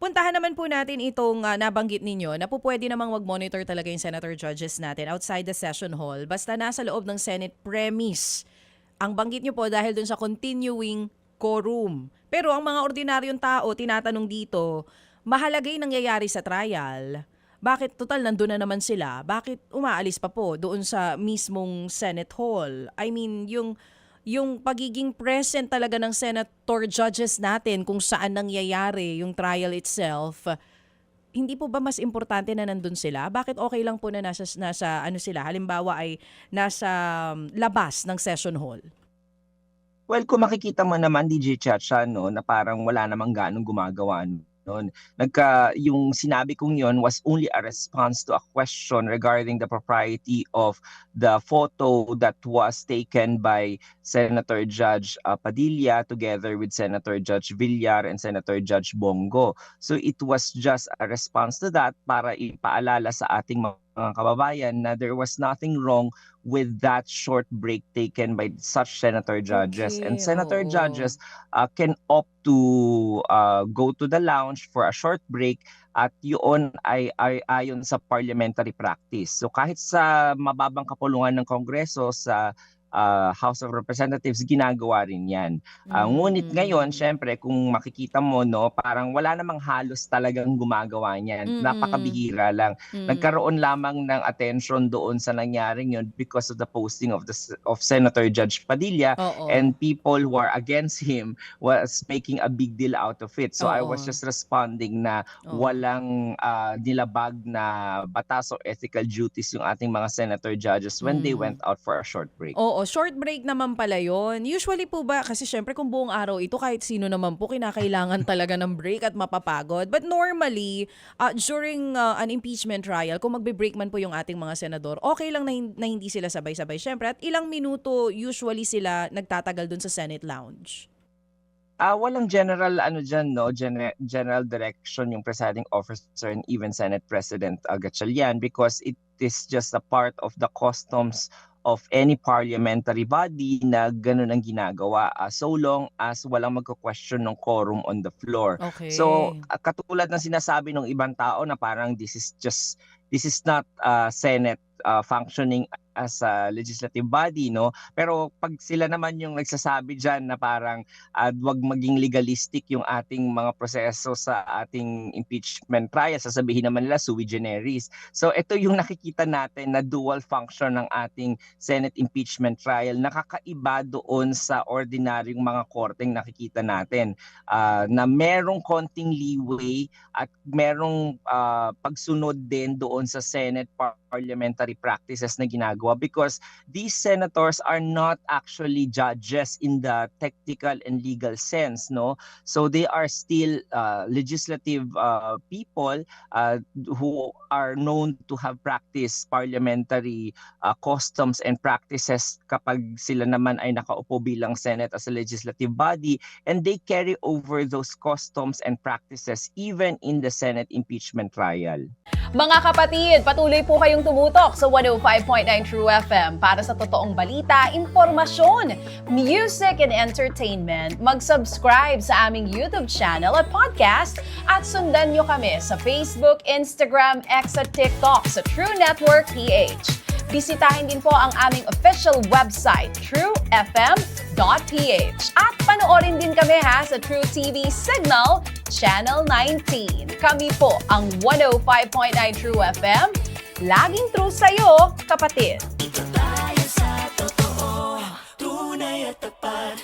Pupuntahan naman po natin itong nabanggit ninyo na po pwede namang mag-monitor talaga yung senator judges natin outside the session hall basta nasa loob ng Senate premise. Ang banggit nyo po dahil dun sa continuing quorum. Pero ang mga ordinaryong tao, tinatanong dito, mahalaga yung nangyayari sa trial. Bakit total nandun na naman sila? Bakit umaalis pa po doon sa mismong Senate Hall? I mean, yung pagiging present talaga ng senator judges natin kung saan nangyayari yung trial itself, hindi po ba mas importante na nandun sila? Bakit okay lang po na nasa ano sila? Halimbawa ay nasa labas ng session hall. Well, kung makikita mo naman, DJ Chacha, no, na parang wala namang ganong gumagawa noon. Yung sinabi kong yon was only a response to a question regarding the propriety of the photo that was taken by Senator Judge Padilla together with Senator Judge Villar and Senator Judge Bongo. So it was just a response to that para ipaalala sa ating mga kababayan na there was nothing wrong with that short break taken by such senator judges. Okay, And senator oo. judges can opt to go to the lounge for a short break at yun ay ayon sa parliamentary practice. So kahit sa mababang kapulungan ng Kongreso, sa House of Representatives, ginagawa rin yan. Ngunit ngayon, syempre, kung makikita mo, no, parang wala namang halos talagang gumagawa niyan. Napakabihira lang. Nagkaroon lamang ng attention doon sa nangyaring yun because of the posting of Senator Judge Padilla, and people who are against him was making a big deal out of it. So I was just responding na walang nilabag na batas o ethical duties yung ating mga senator judges when they went out for a short break. Oo, short break naman pala yun. Usually po ba, kasi syempre kung buong araw ito, kahit sino naman po, kinakailangan talaga ng break at mapapagod. But normally, during an impeachment trial, kung magbe-break man po yung ating mga senador, okay lang na hindi sila sabay-sabay. Syempre, at ilang minuto usually sila nagtatagal dun sa Senate lounge? Walang general general direction yung presiding officer and even Senate President Gatchalian, because it is just a part of the customs of any parliamentary body na ganun ang ginagawa so long as walang magko-question ng quorum on the floor. Okay. So katulad ng sinasabi ng ibang tao na parang this is not Senate functioning as a legislative body, no? Pero pag sila naman yung nagsasabi diyan na parang wag maging legalistic yung ating mga proseso sa ating impeachment trial, sasabihin naman nila sui generis. So ito yung nakikita natin na dual function ng ating Senate impeachment trial, nakakaiba doon sa ordinaryong mga korteng nakikita natin, na merong konting leeway at merong pagsunod din doon sa Senate parliamentary practices na ginagawa, because these senators are not actually judges in the technical and legal sense, no? So they are still legislative people who are known to have practiced parliamentary customs and practices kapag sila naman ay nakaupo bilang Senate as a legislative body, and they carry over those customs and practices even in the Senate impeachment trial. Mga kapatid, patuloy po kayong tumutok sa 105.9 True FM para sa totoong balita, impormasyon, music and entertainment. Mag-subscribe sa aming YouTube channel at podcast at sundan nyo kami sa Facebook, Instagram, X at TikTok sa True Network PH. Bisitahin din po ang aming official website, truefm.ph. At panoorin din kami sa True TV Signal, Channel 19. Kami po ang 105.9 True FM. Laging true sa'yo, kapatid.